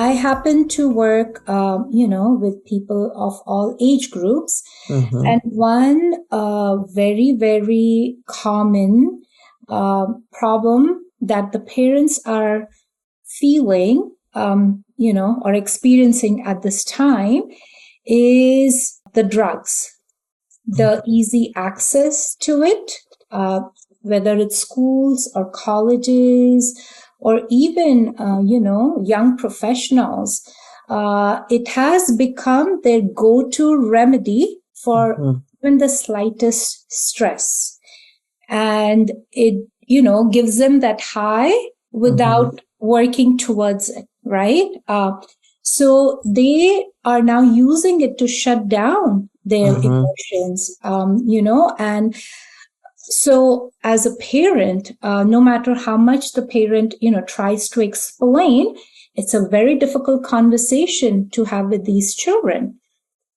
I happen to work, with people of all age groups. And one very, very common problem that the parents are feeling, or experiencing at this time is the drugs, the easy access to it, whether it's schools or colleges or even, young professionals. It has become their go-to remedy for even the slightest stress. And it, gives them that high without working towards it, right? So they are now using it to shut down their emotions, and so as a parent, no matter how much the parent, tries to explain, it's a very difficult conversation to have with these children.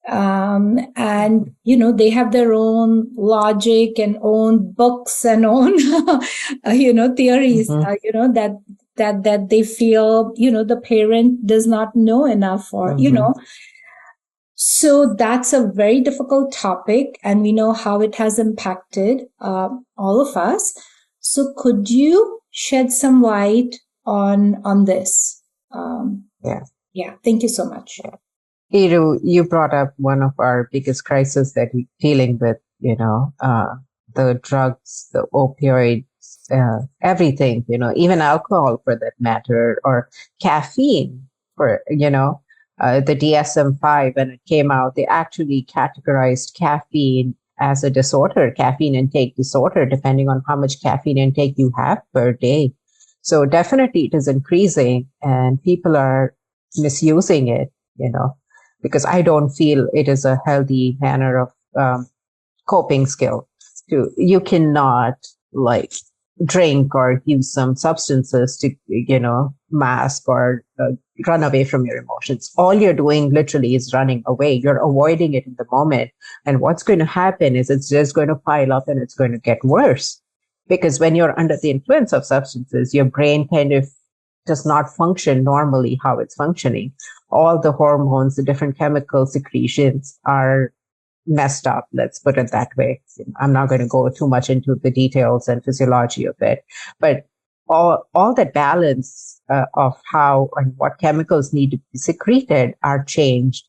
And, they have their own logic and own books and own, theories, that they feel, the parent does not know enough or, So that's a very difficult topic, and we know how it has impacted all of us. So could you shed some light on this? Yeah, thank you so much. Hiru, you brought up one of our biggest crises that we're dealing with, the drugs, the opioids, everything, even alcohol for that matter, or caffeine for, the DSM-5, when it came out, they actually categorized caffeine as a disorder, caffeine intake disorder, depending on how much caffeine intake you have per day. So definitely it is increasing and people are misusing it, because I don't feel it is a healthy manner of coping skill. You cannot drink or use some substances to, mask or run away from your emotions. All you're doing literally is running away. You're avoiding it in the moment. And what's going to happen is it's just going to pile up and it's going to get worse. Because when you're under the influence of substances, your brain kind of does not function normally how it's functioning. All the hormones, the different chemical secretions are messed up. Let's put it that way. I'm not going to go too much into the details and physiology of it, but all that balance of how and what chemicals need to be secreted are changed.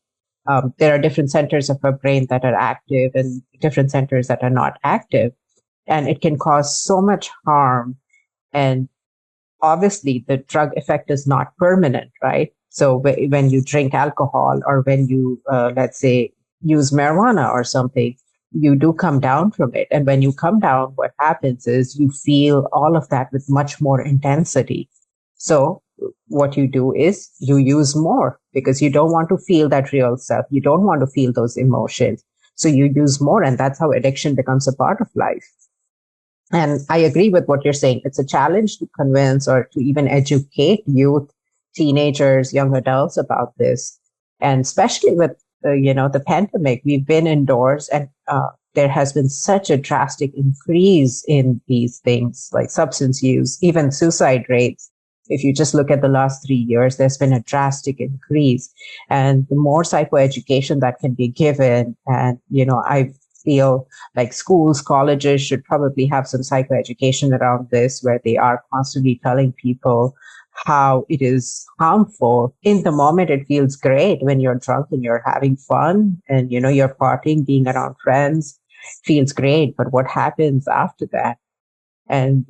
There are different centers of our brain that are active and different centers that are not active, and it can cause so much harm. And obviously the drug effect is not permanent, right? So when you drink alcohol or when you, let's say, use marijuana or something, you do come down from it. And when you come down, what happens is you feel all of that with much more intensity. So what you do is you use more because you don't want to feel that real self. You don't want to feel those emotions. So you use more, and that's how addiction becomes a part of life. And I agree with what you're saying. It's a challenge to convince or to even educate youth, teenagers, young adults about this. And especially with, the pandemic, we've been indoors and there has been such a drastic increase in these things like substance use, even suicide rates. If you just look at the last 3 years, there's been a drastic increase. And the more psychoeducation that can be given, and, I feel like schools, colleges should probably have some psychoeducation around this, where they are constantly telling people how it is harmful. In the moment, it feels great when you're drunk and you're having fun and, you're partying, being around friends, feels great. But what happens after that? And,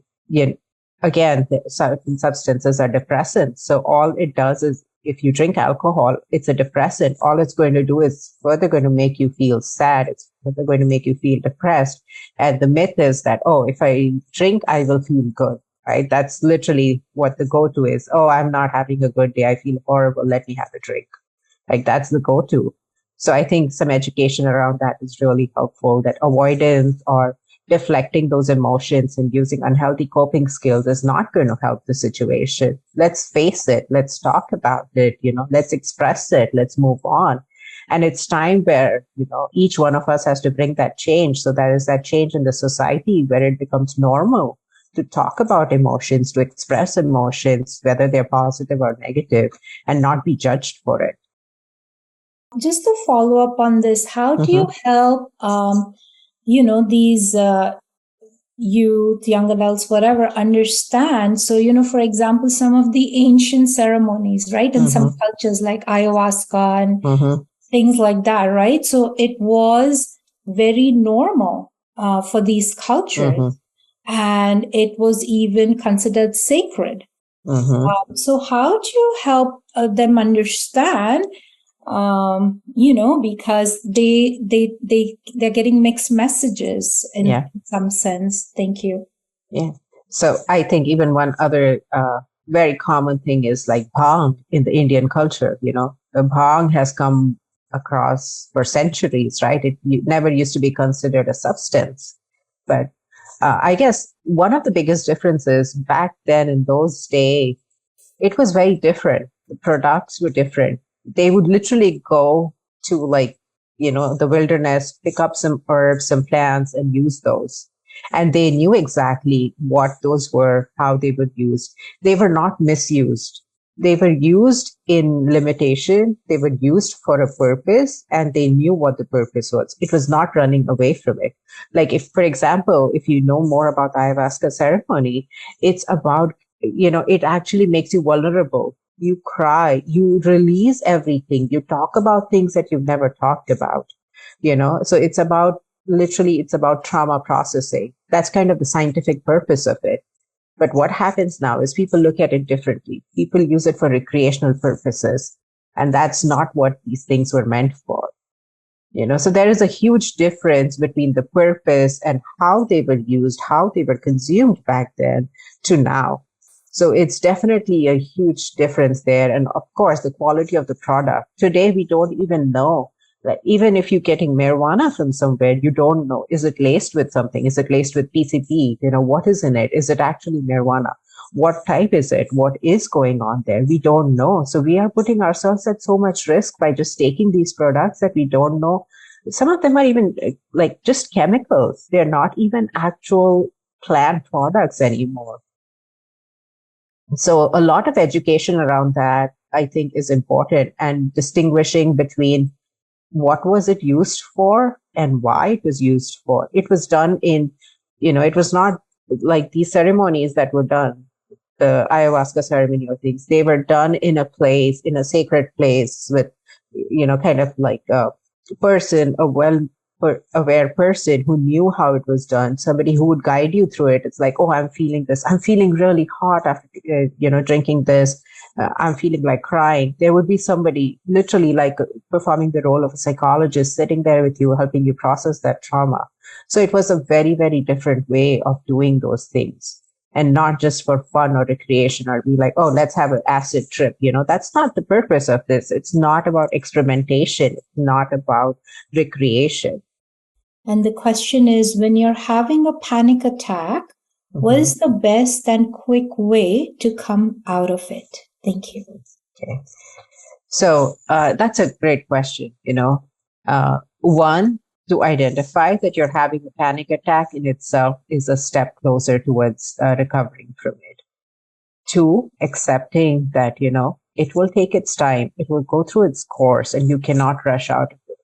again, certain substances are depressants. So all it does is, if you drink alcohol, it's a depressant. All it's going to do is further going to make you feel sad. It's further going to make you feel depressed. And the myth is that, if I drink, I will feel good, right? That's literally what the go-to is. Oh, I'm not having a good day. I feel horrible. Let me have a drink. Like that's the go-to. So I think some education around that is really helpful, that avoidance or deflecting those emotions and using unhealthy coping skills is not going to help the situation. Let's face it. Let's talk about it. Let's express it. Let's move on. And it's time where, each one of us has to bring that change. So there is that change in the society where it becomes normal to talk about emotions, to express emotions, whether they're positive or negative, and not be judged for it. Just to follow up on this, how do you help, these youth, young adults, whatever, understand? So, for example, some of the ancient ceremonies, right? In some cultures like ayahuasca and things like that, right? So it was very normal for these cultures, and it was even considered sacred. So how do you help them understand? Because they're getting mixed messages in some sense. Thank you. Yeah. So I think even one other very common thing is like bhang in the Indian culture. The bhang has come across for centuries, right? It never used to be considered a substance. But I guess one of the biggest differences back then in those days, it was very different. The products were different. They would literally go to the wilderness, pick up some herbs, some plants, and use those. And they knew exactly what those were, how they were used. They were not misused. They were used in limitation. They were used for a purpose, and they knew what the purpose was. It was not running away from it. Like for example, if you know more about ayahuasca ceremony, it's about, it actually makes you vulnerable. You cry, you release everything. You talk about things that you've never talked about, so it's about trauma processing. That's kind of the scientific purpose of it. But what happens now is people look at it differently. People use it for recreational purposes. And that's not what these things were meant for. So there is a huge difference between the purpose and how they were used, how they were consumed back then to now. So it's definitely a huge difference there. And of course, the quality of the product. Today, we don't even know that even if you're getting marijuana from somewhere, you don't know, is it laced with something? Is it laced with PCP? What is in it? Is it actually marijuana? What type is it? What is going on there? We don't know. So we are putting ourselves at so much risk by just taking these products that we don't know. Some of them are even like just chemicals. They're not even actual plant products anymore. So a lot of education around that, I think, is important, and distinguishing between what was it used for and why it was used for. It was done in, it was not like these ceremonies that were done, the ayahuasca ceremony or things. They were done in a sacred place with, kind of like a person, a aware person who knew how it was done, somebody who would guide you through it. It's like, oh, I'm feeling this. I'm feeling really hot after, drinking this. I'm feeling like crying. There would be somebody literally like performing the role of a psychologist sitting there with you, helping you process that trauma. So it was a very, very different way of doing those things, and not just for fun or recreation or be like, oh, let's have an acid trip. That's not the purpose of this. It's not about experimentation. It's not about recreation. And the question is, when you're having a panic attack, what is the best and quick way to come out of it? Thank you. Okay. So that's a great question. One, to identify that you're having a panic attack in itself is a step closer towards recovering from it. Two, accepting that, it will take its time. It will go through its course and you cannot rush out of it.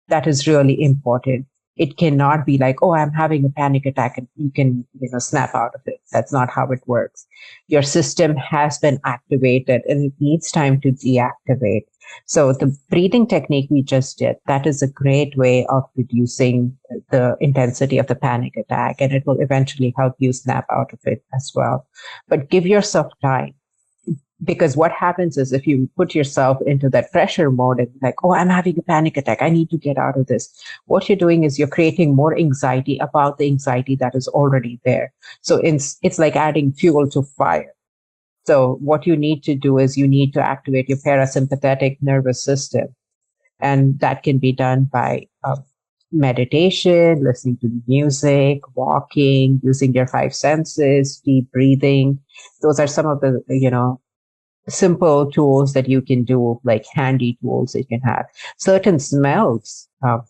That is really important. It cannot be like, oh, I'm having a panic attack and you can, snap out of it. That's not how it works. Your system has been activated and it needs time to deactivate. So the breathing technique we just did, that is a great way of reducing the intensity of the panic attack, and it will eventually help you snap out of it as well. But give yourself time. Because what happens is if you put yourself into that pressure mode and like, oh, I'm having a panic attack, I need to get out of this. What you're doing is you're creating more anxiety about the anxiety that is already there. So it's like adding fuel to fire. So what you need to do is you need to activate your parasympathetic nervous system. And that can be done by meditation, listening to music, walking, using your 5 senses, deep breathing. Those are some of the, simple tools that you can do, like handy tools that you can have. Certain smells, my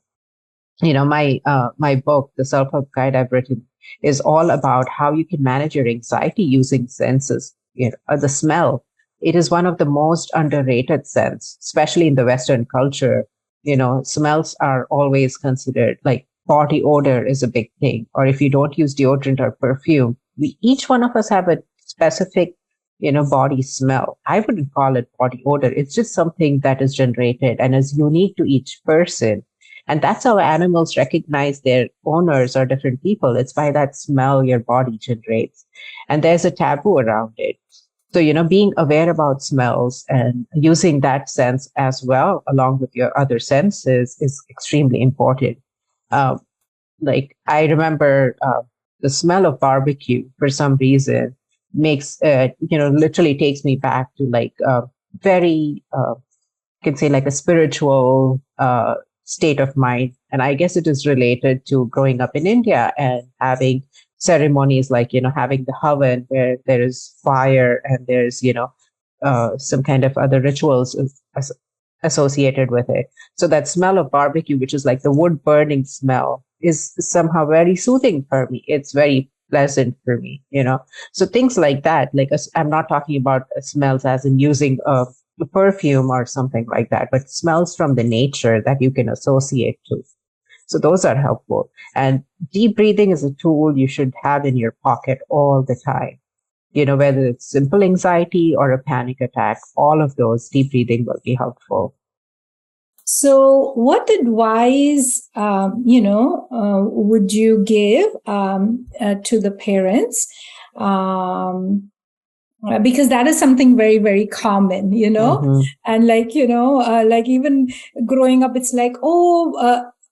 book, The Self-Help Guide I've written, is all about how you can manage your anxiety using senses. The smell. It is one of the most underrated sense, especially in the Western culture. Smells are always considered like body odor is a big thing. Or if you don't use deodorant or perfume, each one of us have a specific, body smell. I wouldn't call it body odor. It's just something that is generated and is unique to each person. And that's how animals recognize their owners or different people. It's by that smell your body generates. And there's a taboo around it. So, being aware about smells and using that sense as well, along with your other senses, is extremely important. Like I remember the smell of barbecue for some reason makes, literally takes me back to like very, can say like a spiritual state of mind. And I guess it is related to growing up in India and having ceremonies like, having the havan where there is fire and there's, some kind of other rituals associated with it. So that smell of barbecue, which is like the wood burning smell, is somehow very soothing for me. It's very pleasant for me, So things like that, like I'm not talking about smells as in using a perfume or something like that, but smells from the nature that you can associate to. So those are helpful. And deep breathing is a tool you should have in your pocket all the time. Whether it's simple anxiety or a panic attack, all of those deep breathing will be helpful. So what advice, would you give to the parents? Because that is something very, very common, Mm-hmm. and like, like even growing up, it's like,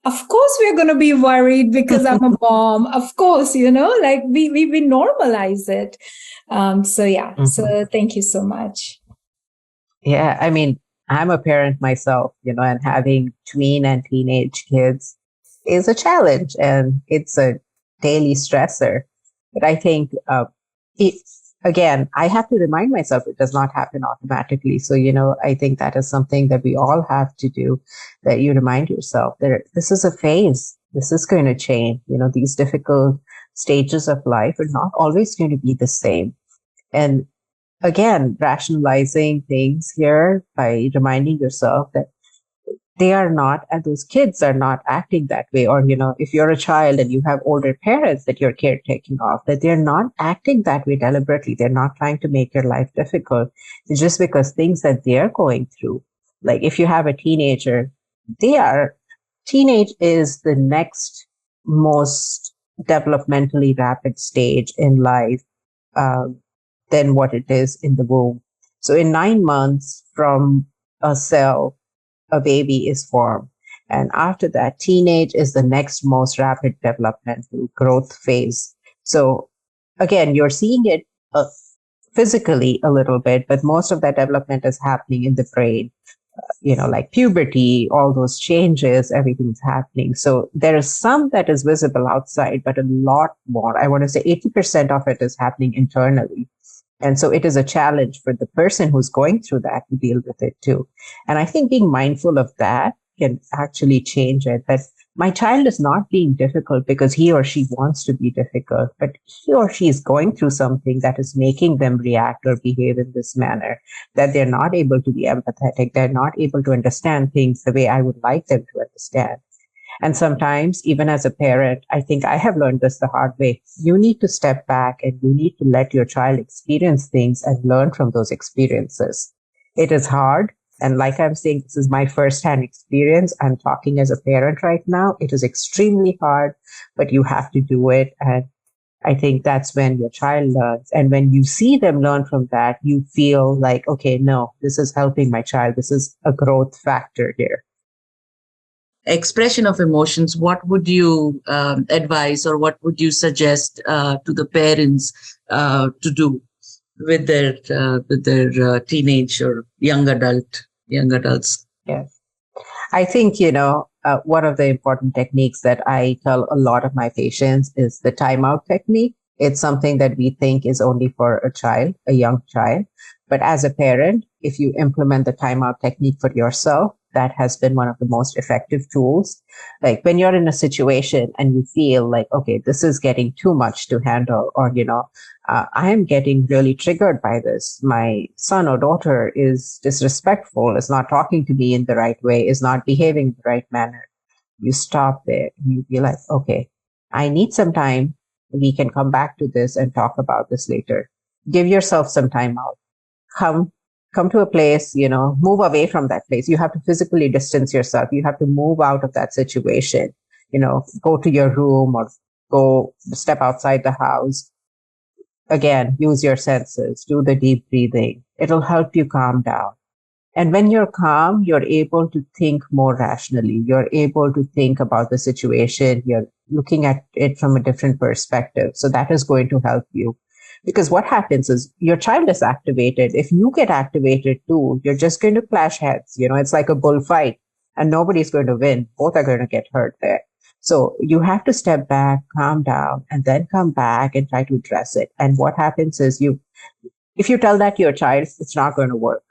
of course we're going to be worried because I'm a mom. Of course, like we normalize it. So yeah, Mm-hmm. So thank you so much. Yeah, I mean, I'm a parent myself, and having tween and teenage kids is a challenge and it's a daily stressor. But I think, again, I have to remind myself it does not happen automatically. So, I think that is something that we all have to do, that you remind yourself that this is a phase. This is going to change. These difficult stages of life are not always going to be the same. And again, rationalizing things here by reminding yourself that they are not, and those kids are not acting that way. Or, if you're a child and you have older parents that you're caretaking of, that they're not acting that way deliberately. They're not trying to make your life difficult. It's just because things that they're going through, like if you have a teenager, teenage is the next most developmentally rapid stage in life. Than what it is in the womb. So in 9 months from a cell, a baby is formed. And after that, teenage is the next most rapid developmental growth phase. So again, you're seeing it physically a little bit, but most of that development is happening in the brain. Like puberty, all those changes, everything's happening. So there is some that is visible outside, but a lot more. I want to say 80% of it is happening internally. And so it is a challenge for the person who's going through that to deal with it too. And I think being mindful of that can actually change it. That my child is not being difficult because he or she wants to be difficult, but he or she is going through something that is making them react or behave in this manner, that they're not able to be empathetic. They're not able to understand things the way I would like them to understand. And sometimes, even as a parent, I think I have learned this the hard way. You need to step back and you need to let your child experience things and learn from those experiences. It is hard. And like I'm saying, this is my first-hand experience. I'm talking as a parent right now. It is extremely hard, but you have to do it. And I think that's when your child learns. And when you see them learn from that, you feel like, okay, no, this is helping my child. This is a growth factor here. Expression of emotions, what would you advise or what would you suggest to the parents to do with their teenage or young adults? Yes. I think, one of the important techniques that I tell a lot of my patients is the timeout technique. It's something that we think is only for a child, a young child. But as a parent, if you implement the timeout technique for yourself, that has been one of the most effective tools. Like when you're in a situation and you feel like, okay, this is getting too much to handle, or, I am getting really triggered by this. My son or daughter is disrespectful, is not talking to me in the right way, is not behaving in the right manner. You stop there and you be like, okay, I need some time. We can come back to this and talk about this later. Give yourself some time out. Come to a place, move away from that place. You have to physically distance yourself. You have to move out of that situation, go to your room or go step outside the house. Again, use your senses, do the deep breathing. It'll help you calm down. And when you're calm, you're able to think more rationally. You're able to think about the situation. You're looking at it from a different perspective. So that is going to help you. Because what happens is your child is activated. If you get activated too, you're just going to clash heads. It's like a bullfight and nobody's going to win. Both are going to get hurt there. So you have to step back, calm down, and then come back and try to address it. And what happens is if you tell that to your child, it's not going to work.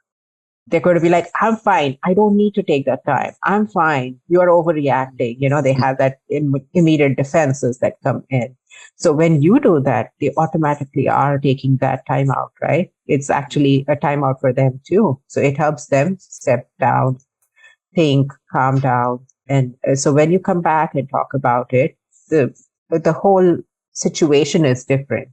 They're going to be like, I'm fine. I don't need to take that time. I'm fine. You're overreacting. They have that immediate defenses that come in. So when you do that, they automatically are taking that time out, right? It's actually a timeout for them too. So it helps them step down, think, calm down. And so when you come back and talk about it, the whole situation is different.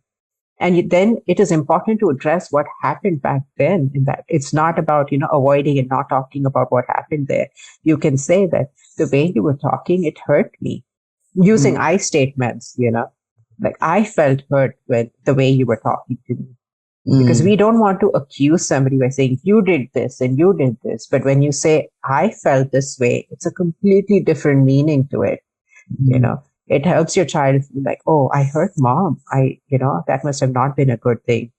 And then it is important to address what happened back then in that. It's not about, avoiding and not talking about what happened there. You can say that the way you were talking, it hurt me. Using I statements, like I felt hurt with the way you were talking to me. Because we don't want to accuse somebody by saying, you did this and you did this. But when you say, I felt this way, it's a completely different meaning to it, It helps your child feel like, oh, I hurt mom. That must have not been a good thing.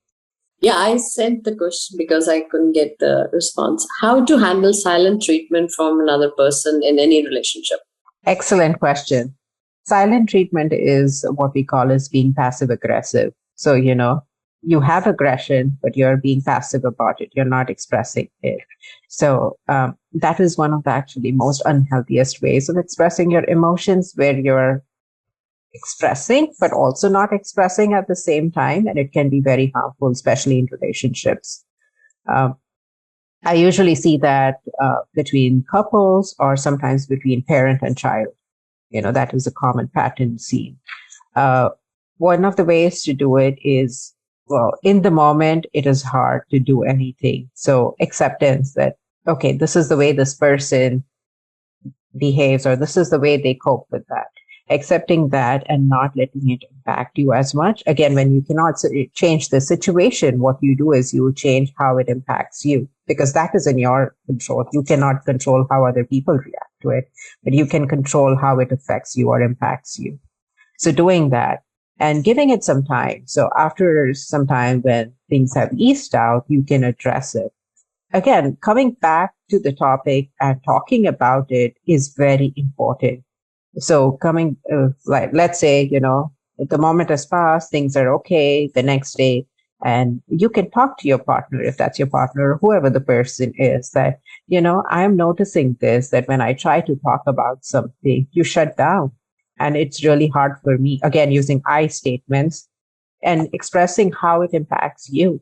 Yeah, I sent the question because I couldn't get the response. How to handle silent treatment from another person in any relationship? Excellent question. Silent treatment is what we call as being passive aggressive. So, you have aggression, but you're being passive about it. You're not expressing it. So that is one of the actually most unhealthiest ways of expressing your emotions, where you're expressing, but also not expressing at the same time. And it can be very harmful, especially in relationships. I usually see that between couples or sometimes between parent and child. That is a common pattern seen. One of the ways to do it is, in the moment, it is hard to do anything. So acceptance that, okay, this is the way this person behaves, or this is the way they cope with that. Accepting that and not letting it impact you as much. Again, when you cannot change the situation, what you do is you change how it impacts you, because that is in your control. You cannot control how other people react to it, but you can control how it affects you or impacts you. So doing that and giving it some time. So after some time, when things have eased out, you can address it. Again, coming back to the topic and talking about it is very important. So let's say, the moment has passed, things are okay the next day, and you can talk to your partner, if that's your partner, or whoever the person is, that, I'm noticing this, that when I try to talk about something, you shut down. And it's really hard for me, again, using I statements and expressing how it impacts you,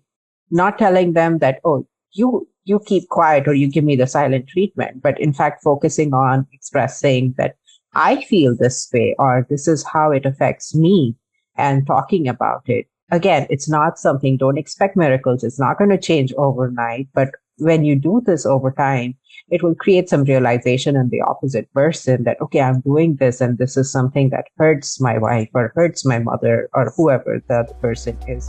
not telling them that, oh, you keep quiet or you give me the silent treatment, but in fact, focusing on expressing that I feel this way, or this is how it affects me, and talking about it. Again, it's not something, don't expect miracles. It's not going to change overnight, but when you do this over time, it will create some realization in the opposite person that, okay, I'm doing this and this is something that hurts my wife or hurts my mother or whoever the other person is.